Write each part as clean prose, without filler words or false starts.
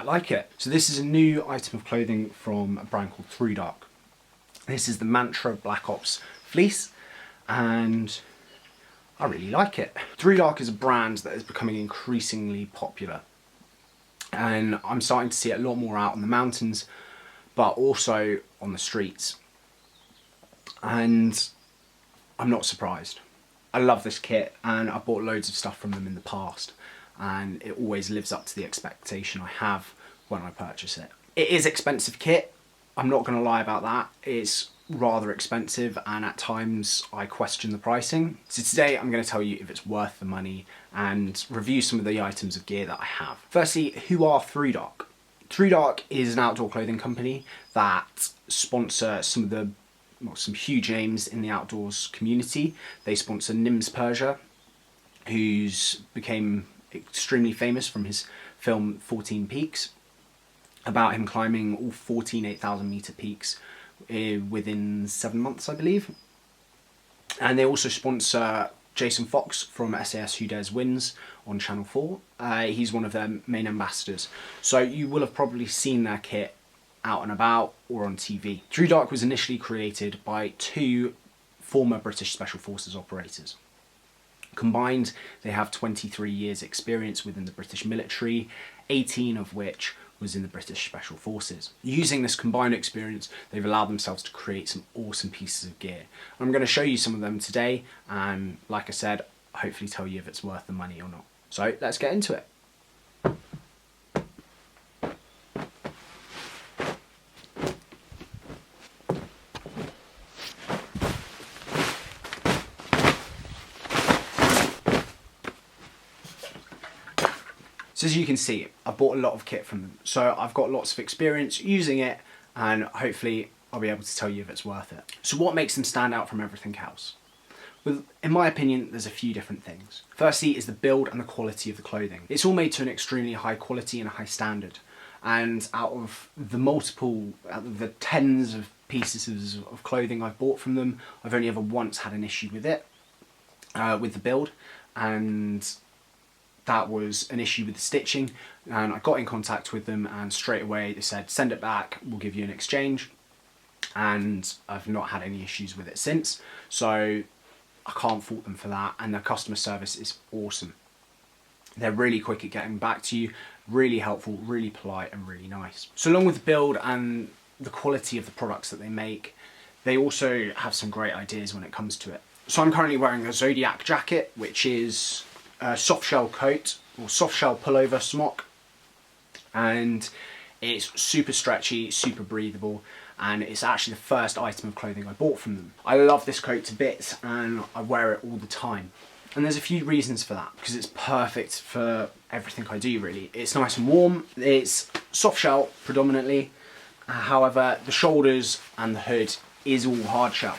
quite like it. So this is a new item of clothing from a brand called Thrudark. This is the Mantra Black Ops fleece, and I really like it. Thrudark is a brand that is becoming increasingly popular, and I'm starting to see it a lot more out on the mountains, but also on the streets. And I'm not surprised. I love this kit, and I've bought loads of stuff from them in the past, and it always lives up to the expectation I have when I purchase it. It is expensive kit, I'm not going to lie about that. It's rather expensive, and at times I question the pricing. So today I'm going to tell you if it's worth the money and review some of the items of gear that I have. Firstly, who are Thrudark? Thrudark is an outdoor clothing company that sponsor some huge names in the outdoors community. They sponsor Nims Persia, who's became extremely famous from his film 14 Peaks, about him climbing all 14 8,000 meter peaks within 7 months, I believe. And they also sponsor Jason Fox from SAS Who Dares Wins on Channel 4. He's one of their main ambassadors. So you will have probably seen their kit out and about or on TV. Thrudark was initially created by 2 former British Special Forces operators. Combined, they have 23 years experience within the British military, 18 of which was in the British Special Forces. Using this combined experience, they've allowed themselves to create some awesome pieces of gear. I'm going to show you some of them today, and like I said, hopefully tell you if it's worth the money or not. So let's get into it. So as you can see, I bought a lot of kit from them, so I've got lots of experience using it, and hopefully I'll be able to tell you if it's worth it. So what makes them stand out from everything else? Well, in my opinion, there's a few different things. Firstly is the build and the quality of the clothing. It's all made to an extremely high quality and a high standard, and out of the tens of pieces of clothing I've bought from them, I've only ever once had an issue with it, with the build, and that was an issue with the stitching. And I got in contact with them, and straight away they said, send it back, we'll give you an exchange. And I've not had any issues with it since, so I can't fault them for that. And their customer service is awesome. They're really quick at getting back to you, really helpful, really polite, and really nice. So along with the build and the quality of the products that they make, they also have some great ideas when it comes to it. So I'm currently wearing a Zodiac jacket, which is a soft shell coat or soft shell pullover smock, and it's super stretchy, super breathable, and it's actually the first item of clothing I bought from them. I love this coat to bits, and I wear it all the time. And there's a few reasons for that, because it's perfect for everything I do really. It's nice and warm, it's soft shell predominantly, however the shoulders and the hood is all hard shell.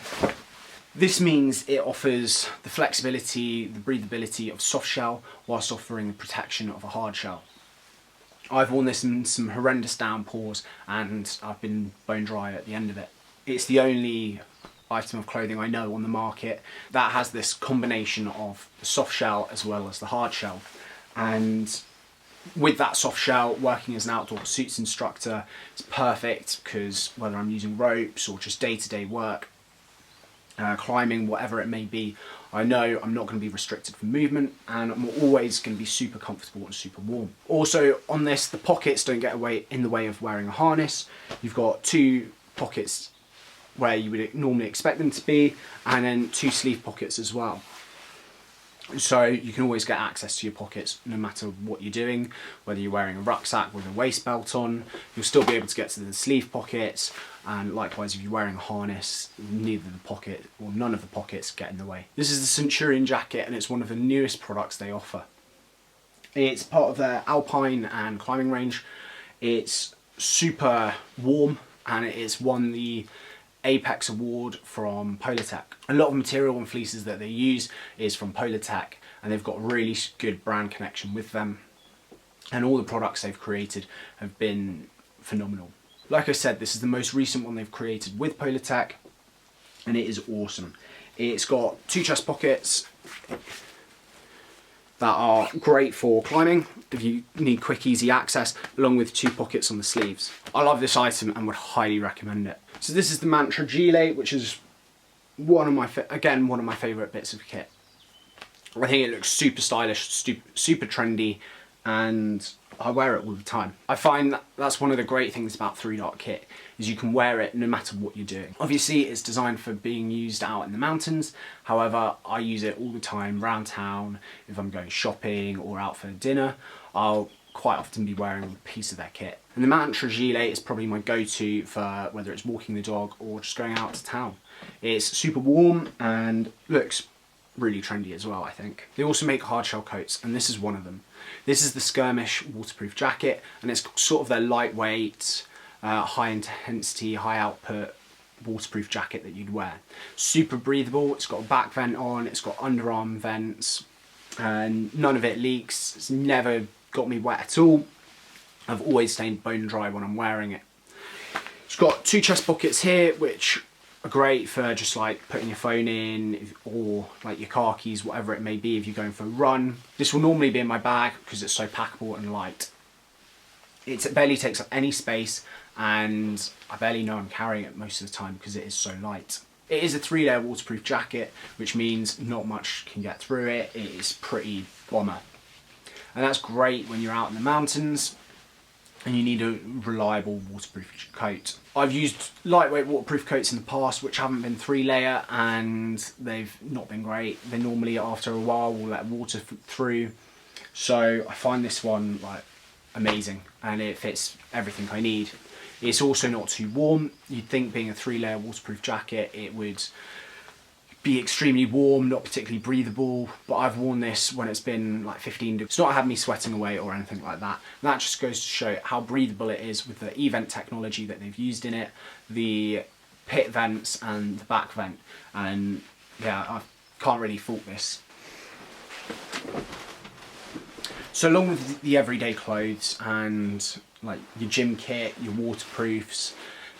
This means it offers the flexibility, the breathability of soft shell, whilst offering the protection of a hard shell. I've worn this in some horrendous downpours, and I've been bone dry at the end of it. It's the only item of clothing I know on the market that has this combination of the soft shell as well as the hard shell. And with that soft shell, working as an outdoor pursuits instructor is perfect, because whether I'm using ropes or just day-to-day work, climbing, whatever it may be, I know I'm not going to be restricted from movement, and I'm always going to be super comfortable and super warm. Also on this, the pockets don't get in the way of wearing a harness. You've got 2 pockets where you would normally expect them to be, and then 2 sleeve pockets as well. So you can always get access to your pockets no matter what you're doing, whether you're wearing a rucksack with a waist belt on, you'll still be able to get to the sleeve pockets, and likewise if you're wearing a harness, neither the pocket or none of the pockets get in the way. This is the Centurion jacket, and it's one of the newest products they offer. It's part of their alpine and climbing range. It's super warm, and it's won the Apex Award from Polartec. A lot of material and fleeces that they use is from Polartec, and they've got a really good brand connection with them, and all the products they've created have been phenomenal. Like I said, this is the most recent one they've created with Polartec, and it is awesome. It's got 2 chest pockets. that are great for climbing if you need quick, easy access, along with 2 pockets on the sleeves. I love this item and would highly recommend it. So this is the Mantra Gilet, which is one of my favourite bits of kit. I think it looks super stylish, super trendy, and I wear it all the time. I find that's one of the great things about Thrudark kit, is you can wear it no matter what you're doing. Obviously it's designed for being used out in the mountains, however I use it all the time around town. If I'm going shopping or out for dinner, I'll quite often be wearing a piece of their kit. And the Mantra Gilet is probably my go-to for whether it's walking the dog or just going out to town. It's super warm and looks really trendy as well, I think. They also make hard shell coats, and this is one of them. This is the Skirmish waterproof jacket, and it's sort of their lightweight, high intensity, high output waterproof jacket that you'd wear. Super breathable, it's got a back vent on, it's got underarm vents, and none of it leaks. It's never got me wet at all. I've always stayed bone dry when I'm wearing it. It's got 2 chest pockets here, which are great for just like putting your phone in, or like your car keys, whatever it may be if you're going for a run. This will normally be in my bag because it's so packable and light. It barely takes up any space, and I barely know I'm carrying it most of the time because it is so light. It is a 3-layer waterproof jacket, which means not much can get through it. It is pretty bomber. And that's great when you're out in the mountains and you need a reliable waterproof coat. I've used lightweight waterproof coats in the past which haven't been 3-layer, and they've not been great. They normally, after a while, will let water through. So I find this one like amazing, and it fits everything I need. It's also not too warm. You'd think being a 3-layer waterproof jacket it would be extremely warm, not particularly breathable, but I've worn this when it's been like 15 degrees. It's not had me sweating away or anything like that. And that just goes to show how breathable it is with the E-vent technology that they've used in it, the pit vents and the back vent. And yeah, I can't really fault this. So along with the everyday clothes and like your gym kit, your waterproofs,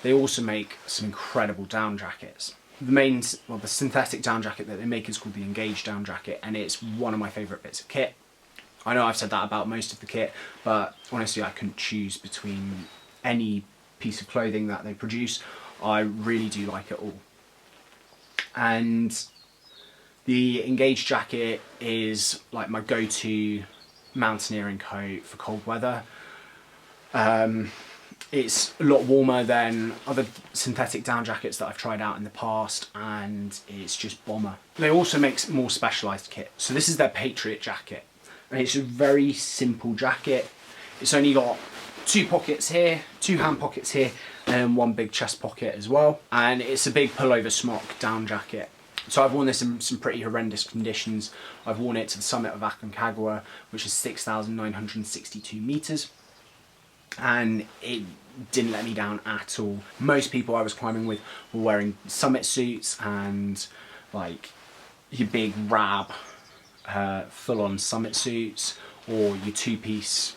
they also make some incredible down jackets. The synthetic down jacket that they make is called the Engage down jacket, and it's one of my favourite bits of kit. I know I've said that about most of the kit, but honestly I couldn't choose between any piece of clothing that they produce. I really do like it all. And the Engage jacket is like my go-to mountaineering coat for cold weather. It's a lot warmer than other synthetic down jackets that I've tried out in the past, and it's just bomber. They also make more specialised kit. So this is their Patriot jacket, and it's a very simple jacket. It's only got 2 pockets here, 2 hand pockets here, and 1 big chest pocket as well. And it's a big pullover smock down jacket. So I've worn this in some pretty horrendous conditions. I've worn it to the summit of Aconcagua, which is 6,962 metres. And it didn't let me down at all. Most people I was climbing with were wearing summit suits and like your big Rab full-on summit suits, or your 2-piece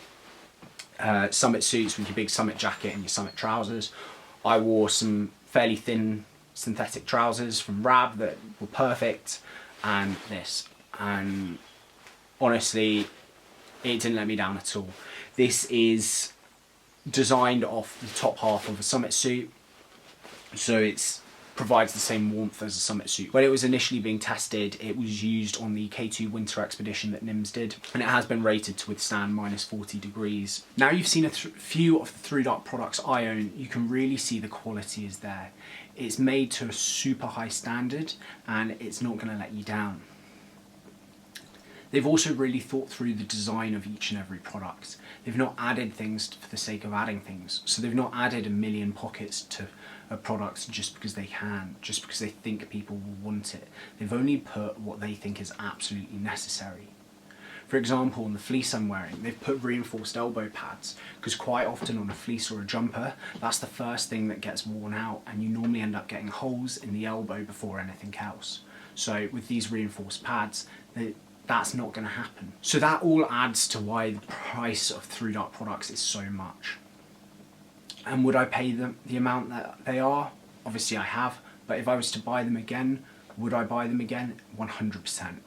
summit suits with your big summit jacket and your summit trousers. I wore some fairly thin synthetic trousers from Rab that were perfect, and this, and honestly it didn't let me down at all. This is designed off the top half of a summit suit, so it provides the same warmth as a summit suit. When it was initially being tested, it was used on the K2 winter expedition that NIMS did, and it has been rated to withstand -40 degrees. Now you've seen a few of the Thrudark products I own, you can really see the quality is there. It's made to a super high standard, and it's not going to let you down. They've also really thought through the design of each and every product. They've not added things for the sake of adding things. So they've not added a million pockets to a product just because they can, just because they think people will want it. They've only put what they think is absolutely necessary. For example, on the fleece I'm wearing, they've put reinforced elbow pads, because quite often on a fleece or a jumper, that's the first thing that gets worn out, and you normally end up getting holes in the elbow before anything else. So with these reinforced pads, that's not going to happen. So that all adds to why the price of Thrudark products is so much. And would I pay them the amount that they are? Obviously I have, but if I was to buy them again, would I buy them again? 100%.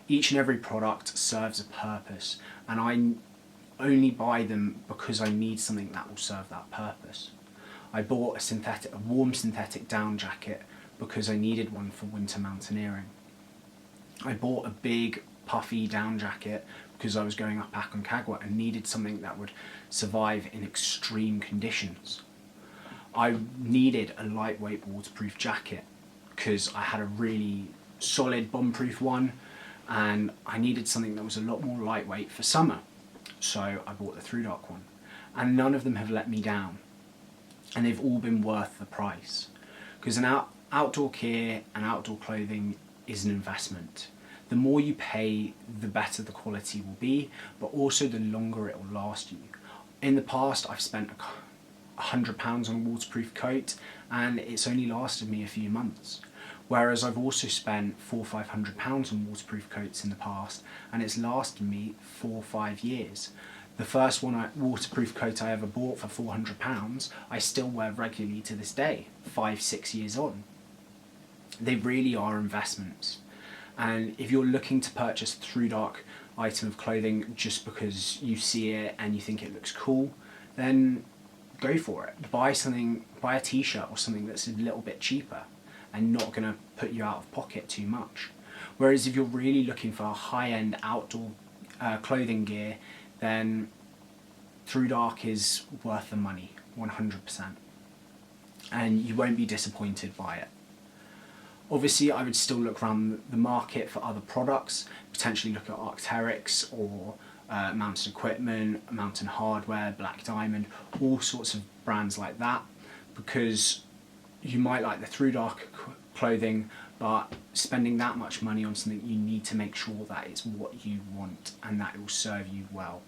Each and every product serves a purpose, and I only buy them because I need something that will serve that purpose. I bought a warm synthetic down jacket because I needed one for winter mountaineering. I bought a big puffy down jacket because I was going up Aconcagua and needed something that would survive in extreme conditions. I needed a lightweight waterproof jacket because I had a really solid bomb-proof one, and I needed something that was a lot more lightweight for summer. So I bought the Thrudark one, and none of them have let me down, and they've all been worth the price, because outdoor gear and outdoor clothing is an investment. The more you pay, the better the quality will be, but also the longer it will last you. In the past, I've spent £100 on a waterproof coat, and it's only lasted me a few months. Whereas I've also spent £400 or £500 on waterproof coats in the past, and it's lasted me 4 or 5 years. The first waterproof coat I ever bought for £400, I still wear regularly to this day, 5-6 years on. They really are investments. And if you're looking to purchase a Thrudark item of clothing just because you see it and you think it looks cool, then go for it. Buy a t-shirt or something that's a little bit cheaper and not going to put you out of pocket too much. Whereas if you're really looking for high-end outdoor clothing gear, then Thrudark is worth the money, 100%. And you won't be disappointed by it. Obviously, I would still look around the market for other products, potentially look at Arc'teryx or Mountain Equipment, Mountain Hardware, Black Diamond, all sorts of brands like that, because you might like the Thrudark clothing, but spending that much money on something, you need to make sure that it's what you want and that it will serve you well.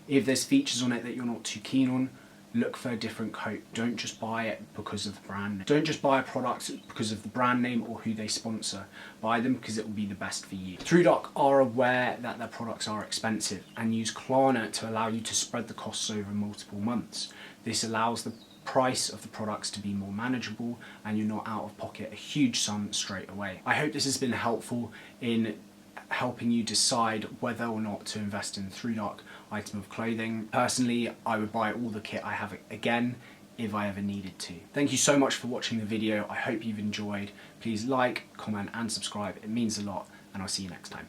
If there's features on it that you're not too keen on, look for a different coat. Don't just buy it because of the brand name. Don't just buy a product because of the brand name or who they sponsor. Buy them because it will be the best for you. Thrudark are aware that their products are expensive and use Klarna to allow you to spread the costs over multiple months. This allows the price of the products to be more manageable and you're not out of pocket a huge sum straight away. I hope this has been helpful in helping you decide whether or not to invest in a Thrudark item of clothing. Personally, I would buy all the kit I have again if I ever needed to. Thank you so much for watching the video. I hope you've enjoyed. Please like, comment and subscribe. It means a lot, and I'll see you next time.